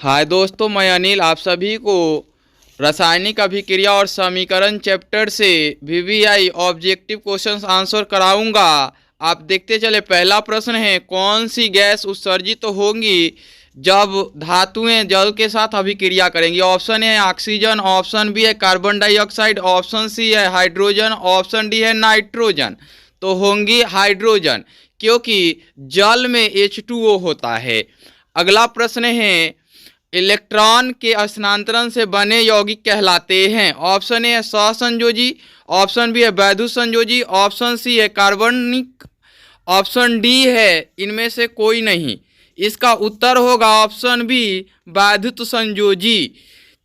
हाय दोस्तों, मैं अनिल आप सभी को रासायनिक अभिक्रिया और समीकरण चैप्टर से वीवीआई ऑब्जेक्टिव क्वेश्चंस आंसर कराऊंगा। आप देखते चले। पहला प्रश्न है, कौन सी गैस उत्सर्जित तो होंगी जब धातुएं जल के साथ अभिक्रिया करेंगी। ऑप्शन ए है ऑक्सीजन, ऑप्शन बी है कार्बन डाइऑक्साइड, ऑप्शन सी है हाइड्रोजन, ऑप्शन डी है नाइट्रोजन। तो होंगी हाइड्रोजन, क्योंकि जल में H2O होता है। अगला प्रश्न है, इलेक्ट्रॉन के स्थानांतरण से बने यौगिक कहलाते हैं। ऑप्शन ए है सहसंयोजी, ऑप्शन बी है वैद्युत संयोजी, ऑप्शन सी है कार्बनिक, ऑप्शन डी है इनमें से कोई नहीं। इसका उत्तर होगा ऑप्शन बी वैद्युत संयोजी।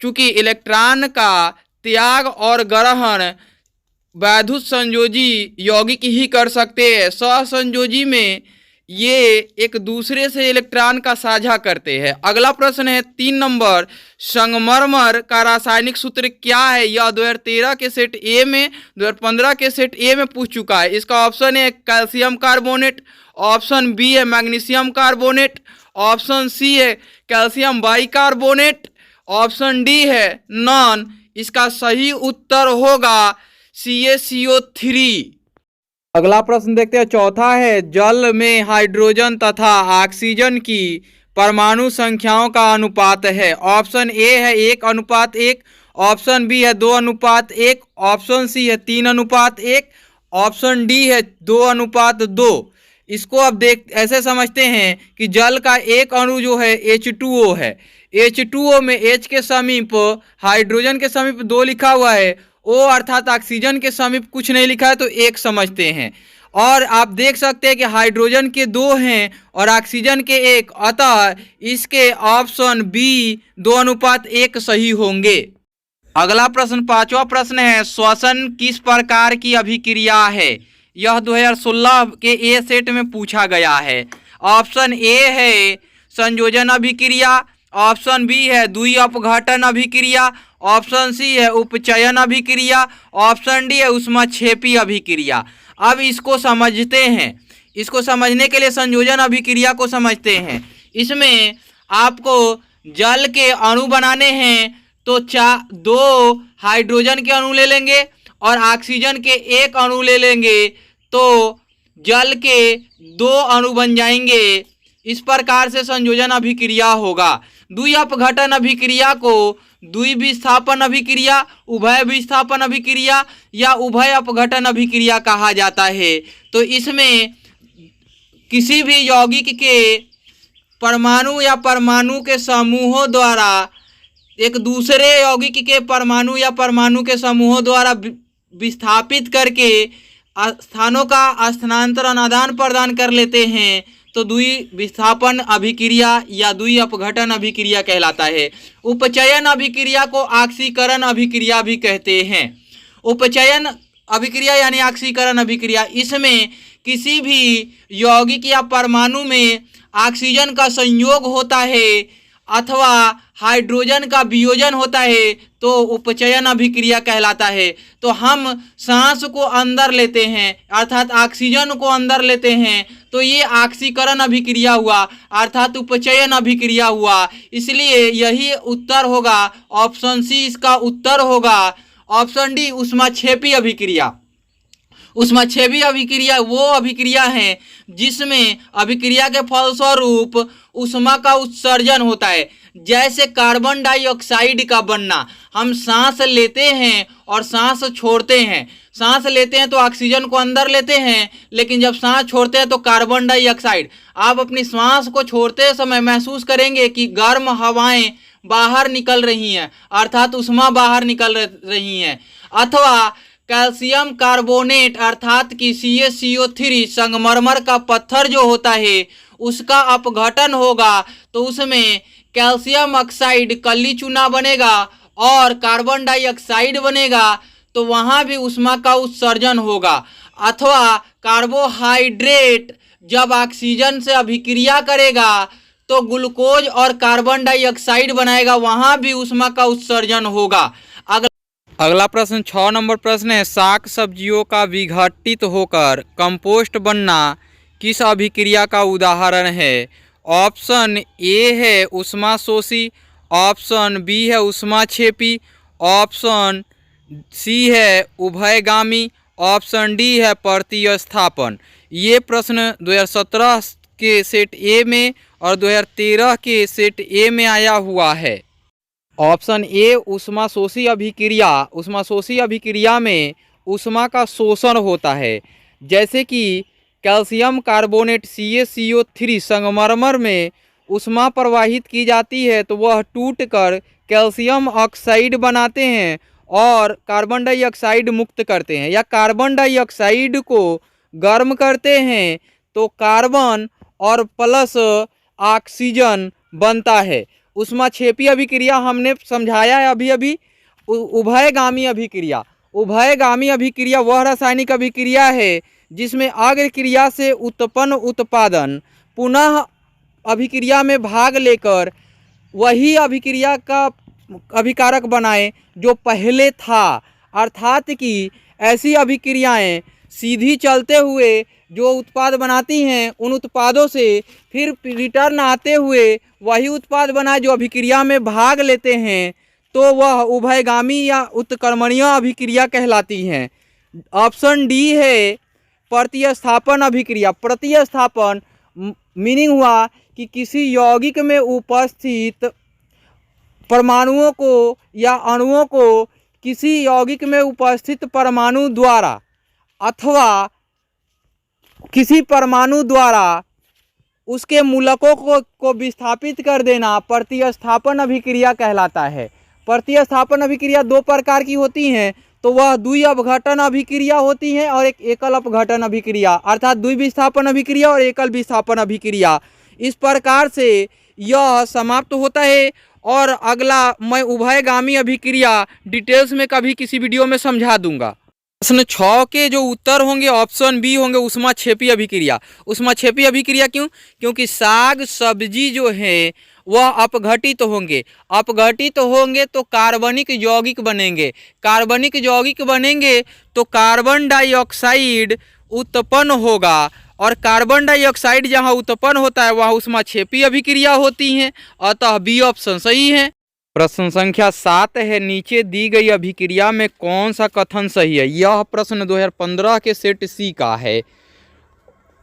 चूंकि इलेक्ट्रॉन का त्याग और ग्रहण वैद्युत संयोजी यौगिक ही कर सकते हैं। सहसंयोजी में ये एक दूसरे से इलेक्ट्रॉन का साझा करते हैं। अगला प्रश्न है 3 नंबर, संगमरमर का रासायनिक सूत्र क्या है। यह 2013 के सेट ए में, 2015 के सेट ए में पूछ चुका है। इसका ऑप्शन है कैल्शियम कार्बोनेट, ऑप्शन बी है मैग्नीशियम कार्बोनेट, ऑप्शन सी है कैल्शियम बाइकार्बोनेट, ऑप्शन डी है नॉन। इसका सही उत्तर होगा CaCO3। अगला प्रश्न देखते हैं, चौथा है, जल में हाइड्रोजन तथा ऑक्सीजन की परमाणु संख्याओं का अनुपात है। ऑप्शन ए है 1:1, ऑप्शन बी है 2:1, ऑप्शन सी है 3:1, ऑप्शन डी है 2:2। इसको अब देख ऐसे समझते हैं कि जल का एक अणु जो है H2O है। H2O में H के समीप हाइड्रोजन के समीप 2 लिखा हुआ है, O अर्थात ऑक्सीजन के समीप कुछ नहीं लिखा है तो 1 समझते हैं। और आप देख सकते हैं कि हाइड्रोजन के 2 हैं और ऑक्सीजन के 1, अतः इसके ऑप्शन बी 2:1 सही होंगे। अगला प्रश्न, पांचवा प्रश्न है, श्वसन किस प्रकार की अभिक्रिया है। यह 2016 के ए सेट में पूछा गया है। ऑप्शन ए है संयोजन अभिक्रिया, ऑप्शन बी है द्वि अपघटन अभिक्रिया, ऑप्शन सी है उपचयन अभिक्रिया, ऑप्शन डी है ऊष्माक्षेपी अभिक्रिया। अब इसको समझते हैं। इसको समझने के लिए संयोजन अभिक्रिया को समझते हैं। इसमें आपको जल के अणु बनाने हैं तो 2 हाइड्रोजन के अणु ले लेंगे और ऑक्सीजन के 1 अणु ले लेंगे तो जल के 2 अणु बन जाएंगे। इस प्रकार से संयोजन अभिक्रिया होगा। द्वि अपघटन अभिक्रिया को द्विविस्थापन अभिक्रिया, उभय विस्थापन अभिक्रिया या उभय अपघटन अभिक्रिया कहा जाता है। तो इसमें किसी भी यौगिक के परमाणु या परमाणु के समूहों द्वारा एक दूसरे यौगिक के परमाणु या परमाणु के समूहों द्वारा विस्थापित करके स्थानों का स्थानांतरण आदान प्रदान कर लेते हैं तो द्विविस्थापन अभिक्रिया या द्वि अपघटन अभिक्रिया कहलाता है। उपचयन अभिक्रिया को ऑक्सीकरण अभिक्रिया भी कहते हैं। उपचयन अभिक्रिया यानी ऑक्सीकरण अभिक्रिया, इसमें किसी भी यौगिक या परमाणु में ऑक्सीजन का संयोग होता है अथवा हाइड्रोजन का वियोजन होता है तो उपचयन अभिक्रिया कहलाता है। तो हम सांस को अंदर लेते हैं अर्थात ऑक्सीजन को अंदर लेते हैं तो ये ऑक्सीकरण अभिक्रिया हुआ अर्थात उपचयन अभिक्रिया हुआ। इसलिए यही उत्तर होगा, ऑप्शन सी इसका उत्तर होगा। ऑप्शन डी ऊष्माक्षेपी अभिक्रिया। ऊष्माक्षेपी अभिक्रिया वो अभिक्रिया है जिसमें अभिक्रिया के फलस्वरूप ऊष्मा का उत्सर्जन होता है। जैसे कार्बन डाइऑक्साइड का बनना, हम सांस लेते हैं और सांस छोड़ते हैं। सांस लेते हैं तो ऑक्सीजन को अंदर लेते हैं, लेकिन जब सांस छोड़ते हैं तो कार्बन डाइऑक्साइड। आप अपनी सांस को छोड़ते समय महसूस करेंगे कि गर्म हवाएं बाहर निकल रही हैं अर्थात ऊष्मा बाहर निकल रही हैं। अथवा कैल्शियम कार्बोनेट अर्थात कि CaCO3 संगमरमर का पत्थर जो होता है उसका अपघटन होगा तो उसमें कैल्शियम ऑक्साइड कली चूना बनेगा और कार्बन डाइऑक्साइड बनेगा तो वहाँ भी ऊष्मा का उत्सर्जन होगा। अथवा कार्बोहाइड्रेट जब ऑक्सीजन से अभिक्रिया करेगा तो ग्लूकोज और कार्बन डाइऑक्साइड बनाएगा, वहाँ भी ऊष्मा का उत्सर्जन होगा। अगला प्रश्न 6 नंबर प्रश्न है, साग सब्जियों का विघटित होकर कंपोस्ट बनना किस अभिक्रिया का उदाहरण है। ऑप्शन ए है ऊष्माशोषी, ऑप्शन बी है ऊष्माक्षेपी, ऑप्शन सी है उभयगामी, ऑप्शन डी है प्रतिस्थापन। ये प्रश्न 2017 के सेट ए में और 2013 के सेट ए में आया हुआ है। ऑप्शन ए ऊष्माशोषी अभिक्रिया। ऊष्माशोषी अभिक्रिया में ऊष्मा का शोषण होता है। जैसे कि कैल्शियम कार्बोनेट CaCO3 संगमरमर में ऊष्मा प्रवाहित की जाती है तो वह टूटकर कैल्शियम ऑक्साइड बनाते हैं और कार्बन डाइऑक्साइड मुक्त करते हैं, या कार्बन डाइऑक्साइड को गर्म करते हैं तो कार्बन और प्लस ऑक्सीजन बनता है। ऊष्माक्षेपी अभिक्रिया हमने समझाया है अभी अभी। उभयगामी अभिक्रिया। उभयगामी अभिक्रिया वह रासायनिक अभिक्रिया है जिसमें अग्र क्रिया से उत्पन्न उत्पादन पुनः अभिक्रिया में भाग लेकर वही अभिक्रिया का अभिकारक बनाए जो पहले था। अर्थात कि ऐसी अभिक्रियाएं सीधी चलते हुए जो उत्पाद बनाती हैं उन उत्पादों से फिर रिटर्न आते हुए वही उत्पाद बनाए जो अभिक्रिया में भाग लेते हैं, तो वह उभयगामी या उत्क्रमणीय अभिक्रिया कहलाती हैं। ऑप्शन डी है प्रतिस्थापन अभिक्रिया। प्रतिस्थापन मीनिंग हुआ कि किसी यौगिक में उपस्थित परमाणुओं को या अणुओं को किसी यौगिक में उपस्थित परमाणु द्वारा अथवा किसी परमाणु द्वारा उसके मूलकों को विस्थापित कर देना प्रतिस्थापन अभिक्रिया कहलाता है। प्रतिस्थापन अभिक्रिया दो प्रकार की होती हैं, तो वह द्वि अपघटन अभिक्रिया होती है और एक एकल अपघटन अभिक्रिया, अर्थात द्वि विस्थापन अभिक्रिया और एकल विस्थापन अभिक्रिया। इस प्रकार से यह समाप्त होता है और अगला मैं उभयगामी अभिक्रिया डिटेल्स में कभी किसी वीडियो में समझा दूंगा। प्रश्न 6 के जो उत्तर होंगे ऑप्शन बी होंगे ऊष्माक्षेपी अभिक्रिया। ऊष्माक्षेपी अभिक्रिया क्यों? क्योंकि साग सब्जी जो है वह अपघटित होंगे। अपघटित होंगे तो कार्बनिक यौगिक बनेंगे। कार्बनिक यौगिक बनेंगे तो कार्बन डाइऑक्साइड उत्पन्न होगा और कार्बन डाइऑक्साइड जहां उत्पन्न होता है वहां ऊष्माक्षेपी अभिक्रिया होती हैं। अतः बी ऑप्शन सही है। प्रश्न संख्या 7 है, नीचे दी गई अभिक्रिया में कौन सा कथन सही है? यह प्रश्न 2015 के सेट सी का है।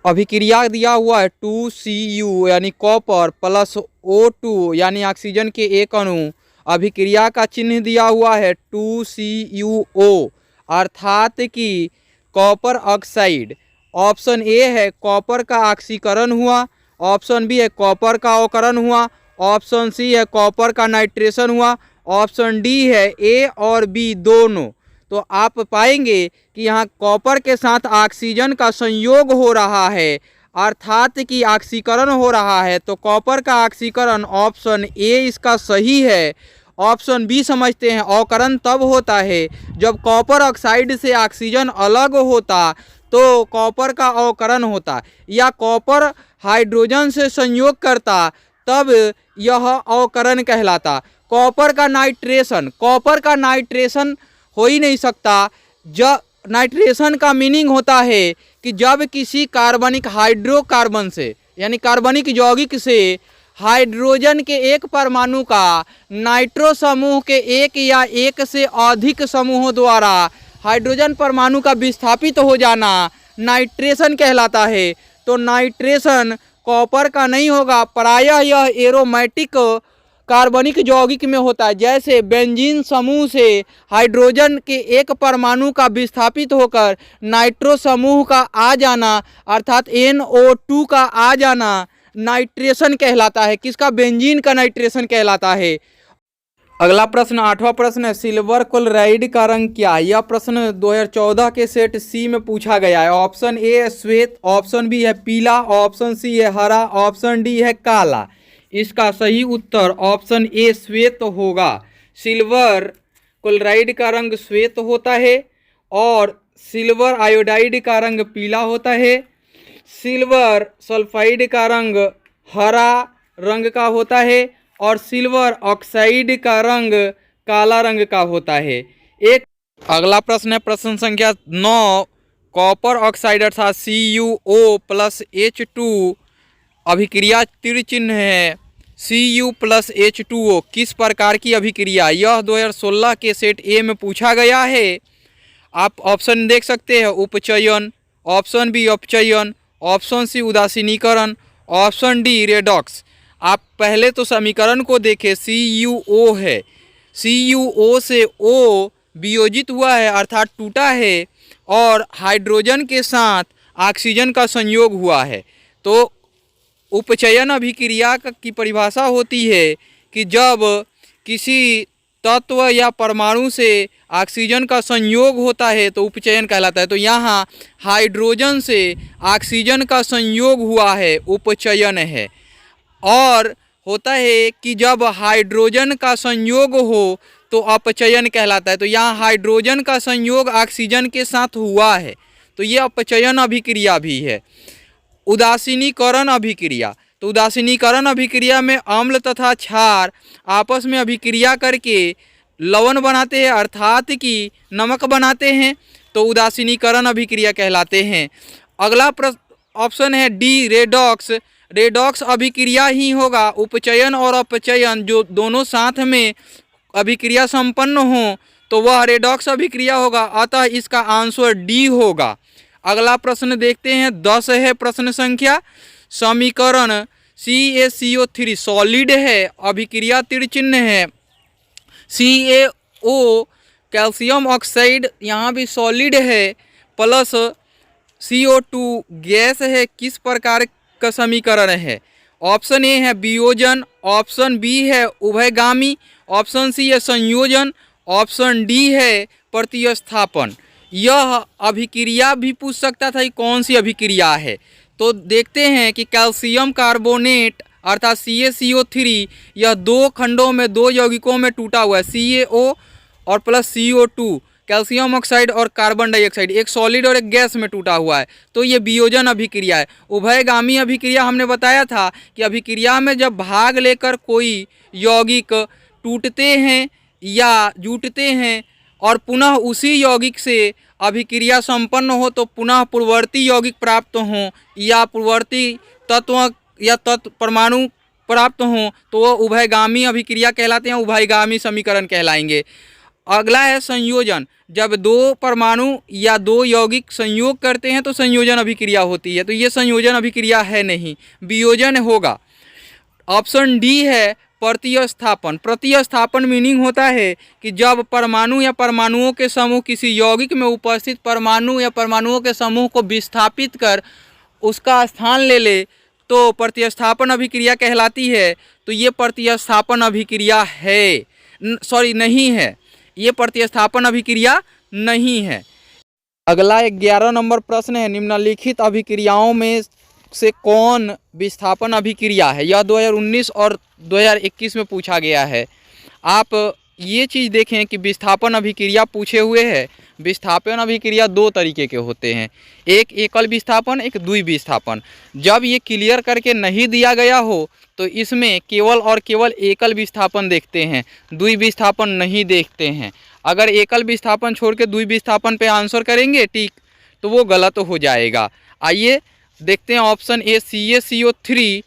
अभिक्रिया दिया हुआ है 2Cu यानी कॉपर प्लस O2 यानी ऑक्सीजन के एक अणु। अभिक्रिया का चिन्ह दिया हुआ है 2CuO अर्थात कि कॉपर ऑक्साइड। ऑप्शन ए है कॉपर का ऑक्सीकरण हुआ, ऑप्शन बी है कॉपर का अवकरण हुआ, ऑप्शन सी है कॉपर का नाइट्रेशन हुआ, ऑप्शन डी है ए और बी दोनों। तो आप पाएंगे कि यहाँ कॉपर के साथ ऑक्सीजन का संयोग हो रहा है अर्थात कि ऑक्सीकरण हो रहा है, तो कॉपर का ऑक्सीकरण ऑप्शन ए इसका सही है। ऑप्शन बी समझते हैं अवकरण तब होता है जब कॉपर ऑक्साइड से ऑक्सीजन अलग होता तो कॉपर का अवकरण होता, या कॉपर हाइड्रोजन से संयोग करता तब यह अवकरण कहलाता। कॉपर का नाइट्रेशन हो ही नहीं सकता। जब नाइट्रेशन का मीनिंग होता है कि जब किसी कार्बनिक हाइड्रोकार्बन से यानी कार्बनिक यौगिक से हाइड्रोजन के एक परमाणु का नाइट्रो समूह के एक या एक से अधिक समूहों द्वारा हाइड्रोजन परमाणु का विस्थापित हो जाना नाइट्रेशन कहलाता है। तो नाइट्रेशन कॉपर का नहीं होगा, प्रायः यह एरोमेटिक कार्बनिक यौगिक में होता है। जैसे बेंजीन समूह से हाइड्रोजन के एक परमाणु का विस्थापित होकर नाइट्रो समूह का आ जाना अर्थात NO2 का आ जाना नाइट्रेशन कहलाता है। किसका? बेंजीन का नाइट्रेशन कहलाता है। अगला प्रश्न 8वां प्रश्न है, सिल्वर क्लोराइड का रंग क्या है? यह प्रश्न 2014 के सेट सी में पूछा गया है। ऑप्शन ए है श्वेत, ऑप्शन बी है पीला, ऑप्शन सी है हरा, ऑप्शन डी है काला। इसका सही उत्तर ऑप्शन ए श्वेत होगा। सिल्वर क्लोराइड का रंग श्वेत होता है और सिल्वर आयोडाइड का रंग पीला होता है। सिल्वर सल्फाइड का रंग हरा रंग का होता है और सिल्वर ऑक्साइड का रंग काला रंग का होता है। एक अगला प्रश्न है प्रश्न संख्या 9, कॉपर ऑक्साइड अर्थात CuO+H2 अभिक्रिया तीर चिन्ह है Cu प्लस H2O किस प्रकार की अभिक्रिया? यह 2016 के सेट ए में पूछा गया है। आप ऑप्शन देख सकते हैं, उपचयन, ऑप्शन बी अपचयन, ऑप्शन सी उदासीनीकरण, ऑप्शन डी रेडॉक्स। आप पहले तो समीकरण को देखें, CuO है, CuO से O वियोजित हुआ है अर्थात टूटा है और हाइड्रोजन के साथ ऑक्सीजन का संयोग हुआ है। तो उपचयन अभिक्रिया की परिभाषा होती है कि जब किसी तत्व या परमाणु से ऑक्सीजन का संयोग होता है तो उपचयन कहलाता है। तो यहाँ हाइड्रोजन से ऑक्सीजन का संयोग हुआ है, उपचयन है। और होता है कि जब हाइड्रोजन का संयोग हो तो अपचयन कहलाता है। तो यहाँ हाइड्रोजन का संयोग ऑक्सीजन के साथ हुआ है तो ये अपचयन अभिक्रिया भी है। उदासीनीकरण अभिक्रिया, तो उदासीनीकरण अभिक्रिया में अम्ल तथा क्षार आपस में अभिक्रिया करके लवण बनाते हैं अर्थात कि नमक बनाते हैं, तो उदासीनीकरण अभिक्रिया कहलाते हैं। अगला ऑप्शन है डी रेडॉक्स। रेडॉक्स अभिक्रिया ही होगा, उपचयन और अपचयन जो दोनों साथ में अभिक्रिया संपन्न हो तो वह रेडॉक्स अभिक्रिया होगा, अतः इसका आंसर डी होगा। अगला प्रश्न देखते हैं, 10 है प्रश्न संख्या। समीकरण CaCO3 सॉलिड है, अभिक्रिया तीर चिन्ह है, CaO कैल्शियम ऑक्साइड यहाँ भी सॉलिड है, प्लस CO2 गैस है, किस प्रकार का समीकरण है? ऑप्शन ए है वियोजन, ऑप्शन बी है उभयगामी, ऑप्शन सी है संयोजन, ऑप्शन डी है प्रतिस्थापन। यह अभिक्रिया भी पूछ सकता था कि कौन सी अभिक्रिया है। तो देखते हैं कि कैल्शियम कार्बोनेट अर्थात CaCO3 यह दो खंडों में, दो यौगिकों में टूटा हुआ है, CaO और प्लस CO2, कैल्शियम ऑक्साइड और कार्बन डाइऑक्साइड, एक सॉलिड और एक गैस में टूटा हुआ है, तो ये वियोजन अभिक्रिया है। उभयगामी अभिक्रिया हमने बताया था कि अभिक्रिया में जब भाग लेकर कोई यौगिक टूटते हैं या जुटते हैं और पुनः उसी यौगिक से अभिक्रिया संपन्न हो तो पुनः पूर्ववर्ती यौगिक प्राप्त हों या पूर्ववर्ती तत्व या तत्व परमाणु प्राप्त हों तो वह उभयगामी अभिक्रिया कहलाते हैं, उभयगामी समीकरण कहलाएंगे। अगला है संयोजन। जब दो परमाणु या दो यौगिक संयोग करते हैं तो संयोजन अभिक्रिया होती है, तो ये संयोजन अभिक्रिया है नहीं, वियोजन होगा। ऑप्शन डी है प्रतिस्थापन। प्रतिस्थापन मीनिंग होता है कि जब परमाणु या परमाणुओं के समूह किसी यौगिक में उपस्थित परमाणु या परमाणुओं के समूह को विस्थापित कर उसका स्थान ले ले तो प्रतिस्थापन अभिक्रिया कहलाती है। तो ये प्रतिस्थापन अभिक्रिया है, नहीं है, ये प्रतिस्थापन अभिक्रिया नहीं है। अगला 11 नंबर प्रश्न है, निम्नलिखित अभिक्रियाओं में से कौन विस्थापन अभिक्रिया है? यह 2019 और 2021 में पूछा गया है। आप ये चीज़ देखें कि विस्थापन अभिक्रिया पूछे हुए है। विस्थापन अभिक्रिया दो तरीके के होते हैं, एक एकल विस्थापन, एक द्वि विस्थापन। जब ये क्लियर करके नहीं दिया गया हो तो इसमें केवल और केवल एकल विस्थापन देखते हैं, द्वि विस्थापन नहीं देखते हैं। अगर एकल विस्थापन छोड़ के द्वि विस्थापन पे आंसर करेंगे ठीक तो वो गलत हो जाएगा। आइए देखते हैं ऑप्शन ए CaCO3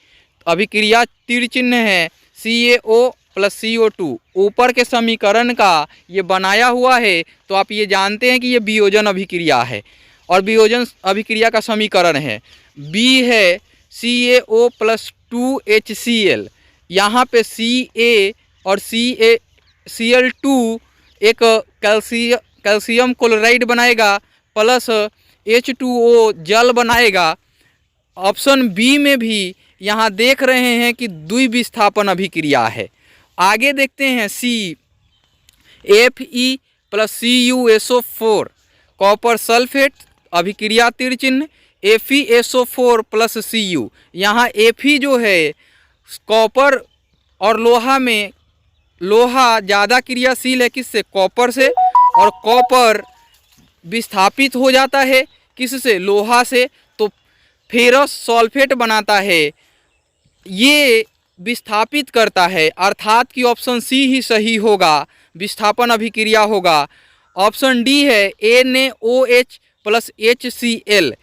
अभिक्रिया तीर चिन्ह है, CaO प्लस CO2 ऊपर के समीकरण का ये बनाया हुआ है, तो आप ये जानते हैं कि ये वियोजन अभिक्रिया है और वियोजन अभिक्रिया का समीकरण है। बी है CaO प्लस 2HCl, यहाँ पे Ca और Cl2 एक कैल्शियम क्लोराइड बनाएगा प्लस H2O जल बनाएगा। ऑप्शन बी में भी यहाँ देख रहे हैं कि द्विविस्थापन अभिक्रिया है। आगे देखते हैं सी, Fe plus CuSO4 copper sulphate अभिक्रिया तीर चिन्ह, FeSO4 प्लस Cu। यहाँ Fe जो है कॉपर और लोहा में, लोहा ज़्यादा क्रियाशील है किससे? कॉपर से, और कॉपर विस्थापित हो जाता है किससे? लोहा से, तो फेरस सल्फेट बनाता है, ये विस्थापित करता है, अर्थात कि ऑप्शन सी ही सही होगा, विस्थापन अभिक्रिया होगा। ऑप्शन डी है NaOH प्लस HCl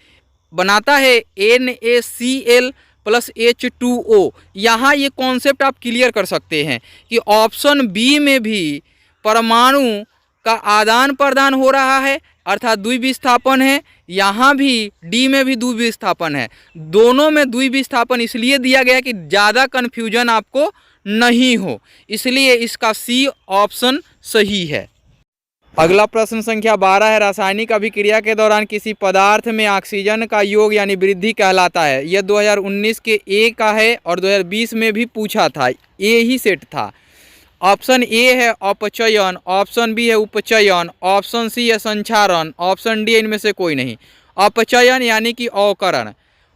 बनाता है NaCl प्लस H2O। यहाँ ये कॉन्सेप्ट आप क्लियर कर सकते हैं कि ऑप्शन बी में भी परमाणु का आदान प्रदान हो रहा है अर्थात द्विविस्थापन है, यहाँ भी डी में भी द्विविस्थापन है। दोनों में द्विविस्थापन इसलिए दिया गया कि ज़्यादा कन्फ्यूजन आपको नहीं हो, इसलिए इसका सी ऑप्शन सही है। अगला प्रश्न संख्या 12 है, रासायनिक अभिक्रिया के दौरान किसी पदार्थ में ऑक्सीजन का योग यानी वृद्धि कहलाता है। यह 2019 के ए का है और 2020 में भी पूछा था, ए ही सेट था। ऑप्शन ए है अपचयन, ऑप्शन बी है उपचयन, ऑप्शन सी है संक्षारण, ऑप्शन डी इनमें से कोई नहीं। अपचयन यानी कि अवकरण,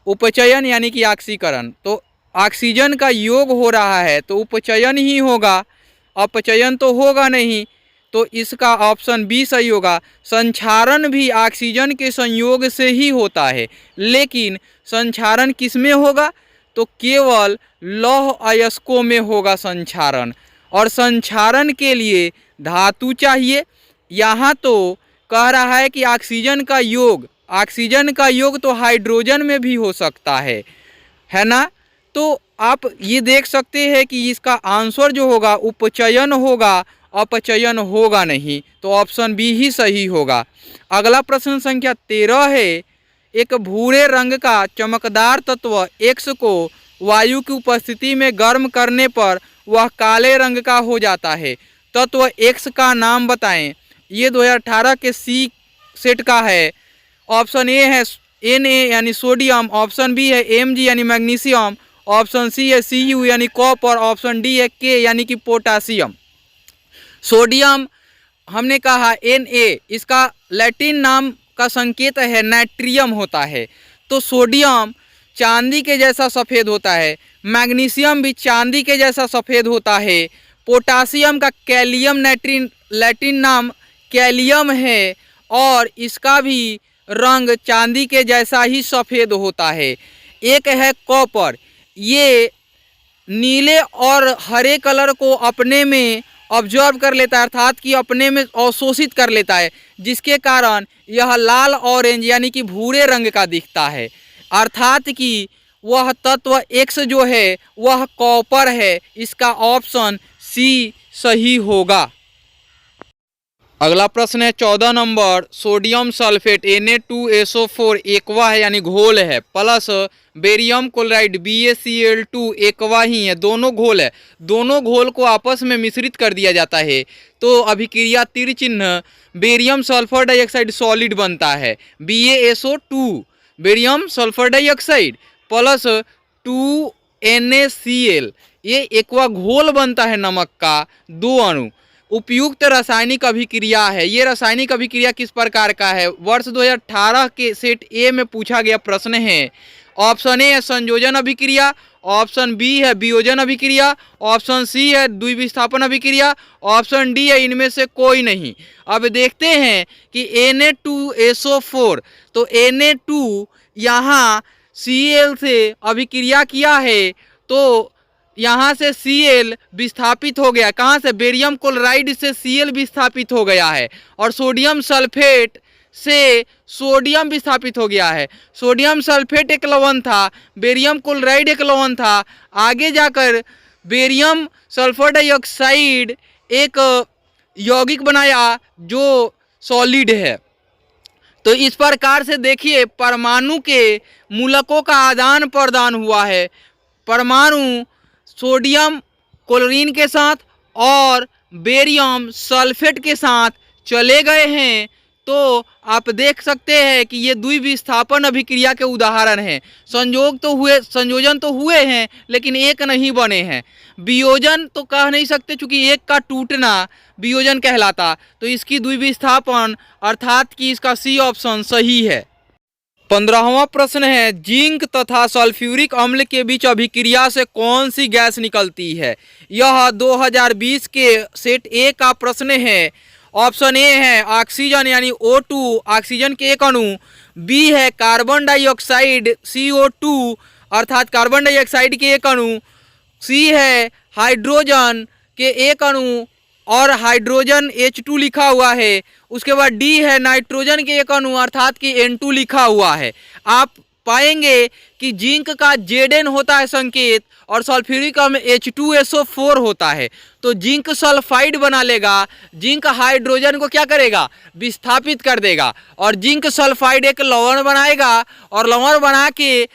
उपचयन यानी कि ऑक्सीकरण। तो ऑक्सीजन का योग हो रहा है तो उपचयन ही होगा, अपचयन तो होगा नहीं, तो इसका ऑप्शन बी सही होगा। संक्षारण भी ऑक्सीजन के संयोग से ही होता है, लेकिन संक्षारण किस में होगा? तो केवल लौह अयस्कों में होगा संक्षारण, और संक्षारण के लिए धातु चाहिए। यहाँ तो कह रहा है कि ऑक्सीजन का योग तो हाइड्रोजन में भी हो सकता है ना। तो आप ये देख सकते हैं कि इसका आंसर जो होगा उपचयन होगा, अपचयन होगा नहीं, तो ऑप्शन बी ही सही होगा। अगला प्रश्न संख्या 13 है, एक भूरे रंग का चमकदार तत्व एक्स को वायु की उपस्थिति में गर्म करने पर वह काले रंग का हो जाता है। तत्व एक्स का नाम बताएं। ये 2018 के सी सेट का है। ऑप्शन ए है Na यानी सोडियम, ऑप्शन बी है Mg यानी मैग्नीशियम, ऑप्शन सी है Cu यानी कॉपर, ऑप्शन डी है K यानी कि पोटासियम। सोडियम हमने कहा Na, इसका लैटिन नाम का संकेत है नाइट्रियम होता है, तो सोडियम चांदी के जैसा सफ़ेद होता है, मैग्नीशियम भी चांदी के जैसा सफ़ेद होता है, पोटासियम का कैलियम लैटिन नाम कैलियम है और इसका भी रंग चांदी के जैसा ही सफ़ेद होता है। एक है कॉपर, ये नीले और हरे कलर को अपने में ऑब्जर्व कर लेता है अर्थात कि अपने में अवशोषित कर लेता है, जिसके कारण यह लाल ऑरेंज यानी कि भूरे रंग का दिखता है, अर्थात कि वह तत्व एक्स जो है वह कॉपर है। इसका ऑप्शन सी सही होगा। अगला प्रश्न है 14 number, sodium sulphate Na2SO4 aqua है यानी घोल है, plus barium chloride BaCl2 aqua ही है, दोनों घोल है। दोनों घोल को आपस में मिश्रित कर दिया जाता है तो अभिक्रिया तीर चिन्ह बेरियम सल्फर डाइऑक्साइड सॉलिड बनता है, BaSO2 barium sulphur dioxide plus 2NaCl, ये एक्वा घोल बनता है नमक का, दो अणु। उपयुक्त रासायनिक अभिक्रिया है। ये रासायनिक अभिक्रिया किस प्रकार का है? वर्ष 2018 के सेट ए में पूछा गया प्रश्न है। ऑप्शन ए है संयोजन अभिक्रिया, ऑप्शन बी है वियोजन अभिक्रिया, ऑप्शन सी है द्विविस्थापन अभिक्रिया, ऑप्शन डी है इनमें से कोई नहीं। अब देखते हैं कि Na2SO4, तो Na2 यहाँ Cl से अभिक्रिया किया है तो यहाँ से Cl विस्थापित हो गया, कहाँ से? बेरियम क्लोराइड से Cl विस्थापित हो गया है और सोडियम सल्फेट से सोडियम विस्थापित हो गया है। सोडियम सल्फेट एक लवण था, बेरियम क्लोराइड एक लवण था, आगे जाकर बेरियम सल्फर डाइऑक्साइड एक यौगिक बनाया जो सॉलिड है। तो इस प्रकार से देखिए परमाणु के मूलकों का आदान प्रदान हुआ है। परमाणु सोडियम क्लोरीन के साथ और बेरियम सल्फेट के साथ चले गए हैं, तो आप देख सकते हैं कि ये द्विविस्थापन अभिक्रिया के उदाहरण हैं। संयोजन तो हुए हैं लेकिन एक नहीं बने हैं। वियोजन तो कह नहीं सकते क्योंकि एक का टूटना वियोजन कहलाता, तो इसकी द्विविस्थापन अर्थात कि इसका सी ऑप्शन सही है। 15वां प्रश्न है, जिंक तथा सल्फ्यूरिक अम्ल के बीच अभिक्रिया से कौन सी गैस निकलती है? यह 2020 के सेट ए का प्रश्न है। ऑप्शन ए है ऑक्सीजन यानी O2, ऑक्सीजन के एक अणु, बी है कार्बन डाइऑक्साइड CO2 अर्थात कार्बन डाइऑक्साइड के एक अणु, सी है हाइड्रोजन के एक अणु और हाइड्रोजन H2 लिखा हुआ है, उसके बाद डी है नाइट्रोजन के एक अणु अर्थात कि N2 लिखा हुआ है। आप पाएंगे कि जिंक का Zn होता है संकेत और सल्फ्यूरिक अम्ल H2SO4 होता है। तो जिंक सल्फाइड बना लेगा, जिंक हाइड्रोजन को क्या करेगा, विस्थापित कर देगा, और जिंक सल्फाइड एक लवण बनाएगा और लवण बना के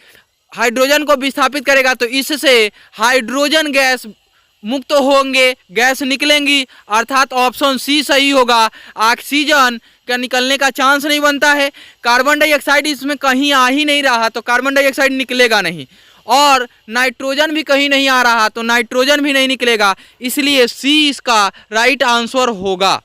हाइड्रोजन को विस्थापित करेगा। तो इससे हाइड्रोजन गैस मुक्त होंगे, गैस निकलेंगी, अर्थात ऑप्शन सी सही होगा। ऑक्सीजन का निकलने का चांस नहीं बनता है। कार्बन डाइऑक्साइड इसमें कहीं आ ही नहीं रहा तो कार्बन डाइऑक्साइड निकलेगा नहीं, और नाइट्रोजन भी कहीं नहीं आ रहा तो नाइट्रोजन भी नहीं निकलेगा, इसलिए सी इसका राइट आंसर होगा।